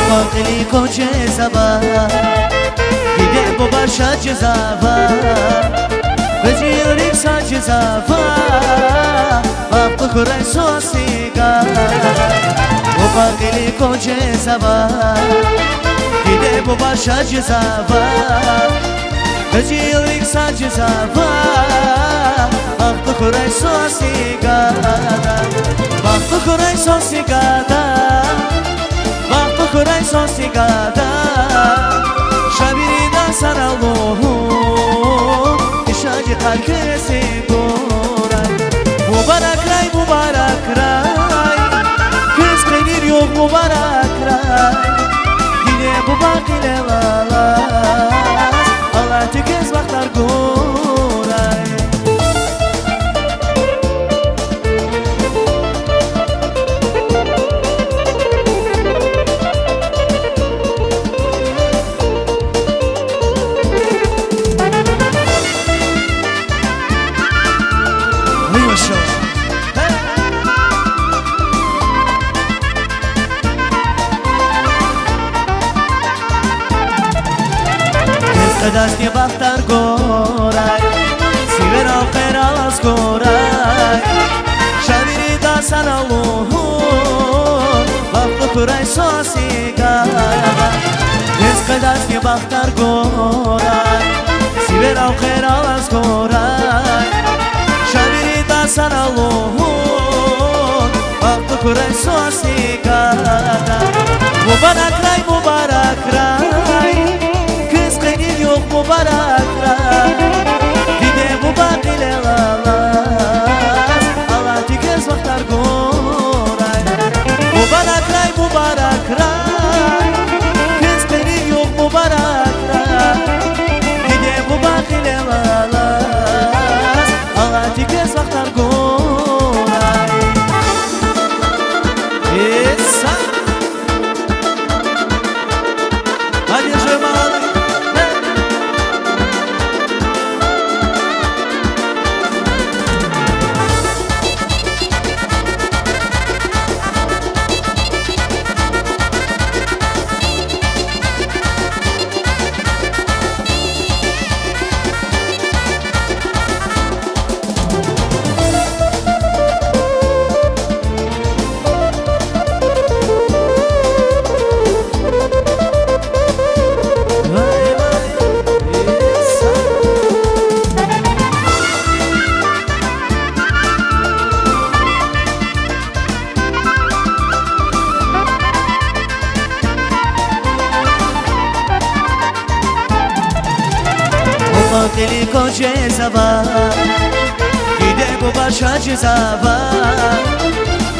باقلی کجه زبا دیده با برشا جزاوا بجیوریک سا جزاوا وقت خورای سوسیگا باقلی کجه زبا دیده با برشا جزاوا بجیوریک سا جزاوا وقت خورای سوسیگا وقت خورای سوسیگا وقت خورای سوسیگادا شبیری دستان اللهم اشاجی قرکسی گورای مبارک رای کس قیدیر yok مبارک رای دیده bu bakile lalas Allah tükez vaktar goray دستی بختر گورای سیور آخر آز گورای شبیری دستان اللهم وقت خورای سوسیگا رزق دستی بختر گورای سیور آخر آز گورای شبیری دستان اللهم وقت خورای سوسیگا مبارک رای yok mübarek ray Dide bu bakile lalas Allah tükez vaktar goray Mübarek ray Kız benim yok mübarek ray Dide bu bakile lalas Allah tükez vaktar goray Esa Hadi yaşayalım Deli koca zava Gide bu başa cezava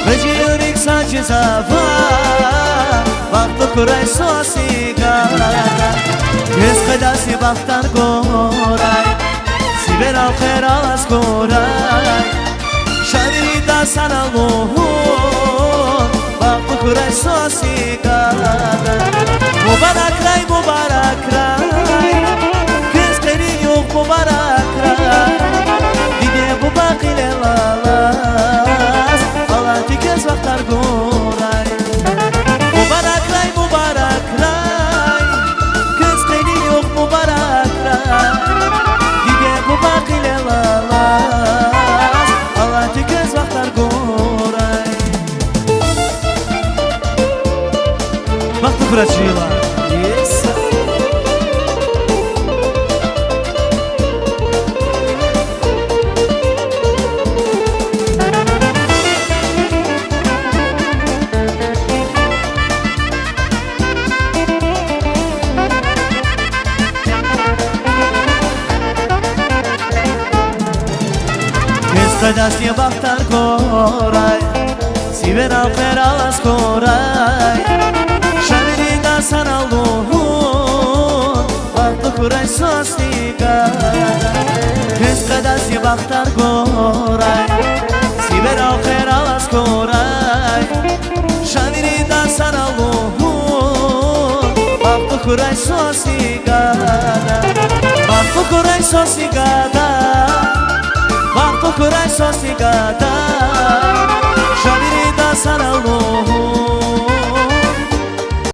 Veciyorik sa cezava Vakti kuray sosiga Yüz kadasi baktar goray Siber alkher alas goray Şaviri da sana lohun Vakti kuray sosiga Mübarek ray mübarek ray Dide bu bakile lalas Allah tükez vaktar goray Mübarek ray Kız kaydı yok mübarek ray Dide bu bakile lalas Allah tükez vaktar goray Vakti kuracıyla Dasti baktar koray Siver alfer alas koray Şaviri da sana lohun Vakti kuray sosiga Kız kadasi baktar koray Siver alfer alas koray Şaviri da sana lohun Vakti kuray sosiga Vakti kuray sosiga Vakti kuray sosiga